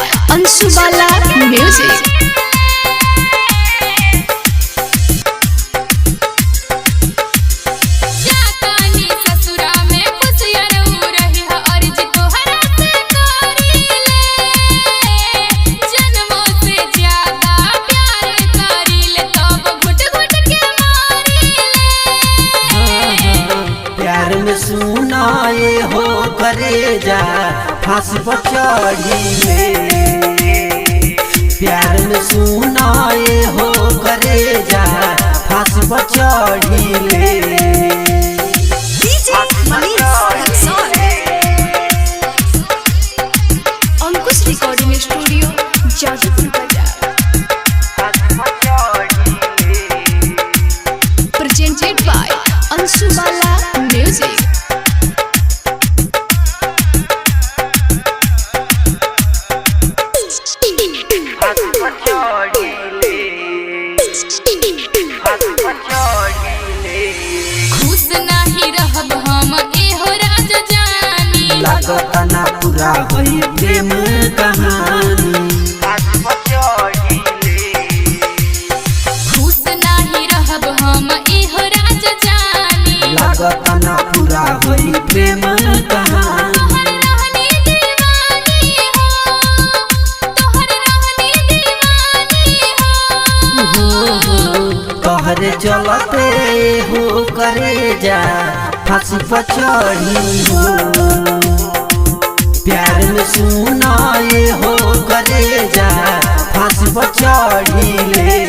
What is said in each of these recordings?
by Anshubala Music। सुनाए हो करे जा फांस पर चढ़ीले, प्यार में सुनाए हो करे जा फांस पर चढ़ीले। Ankush recording studio Jadupur Bazar. Presented by Anshubala music. खुश नहीं रहब हम एहो राजा जानी, लागत ना पूरा होई प्रेम कहानी। खुश नहीं रहब हम एहो राजा जानी, लागत ना पूरा होई प्रेम कहानी। तोहर रहनी दीवानी हो, तोहर रहनी दीवानी हो। तोहरे चलते हो करे जा फांसी पर चढ़ी हो, प्यार में सुनाए हो करे जा फांसी पर चढ़ीले।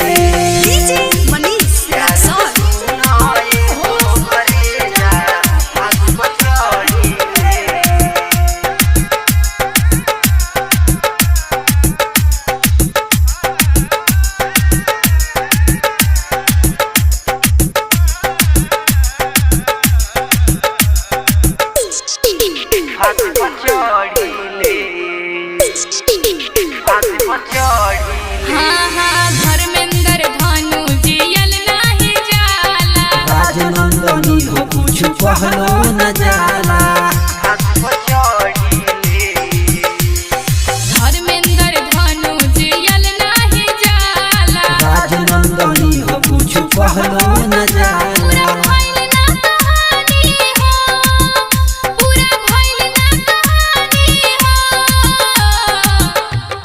हाँ हाँ धर्मेंद्र भानु जियल नाही जाला, राजनंदनी हो कुछ कहलो न जाला। धर्मेंद्र भानु जियल नाही जाला, राजनंदनी हो कुछ कहलो न जाला। पूरा भइल ना कहानी हो, पूरा भइल ना कहानी हो।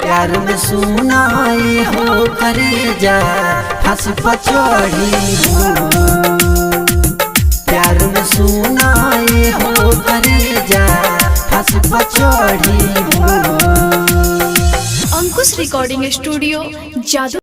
प्यार में सुनाए हो करे जा फांसी पर चढ़ी हो, प्यार में सुनाए हो करे जा फांसी पर चढ़ी हो। अंकुश रिकॉर्डिंग स्टूडियो जादू।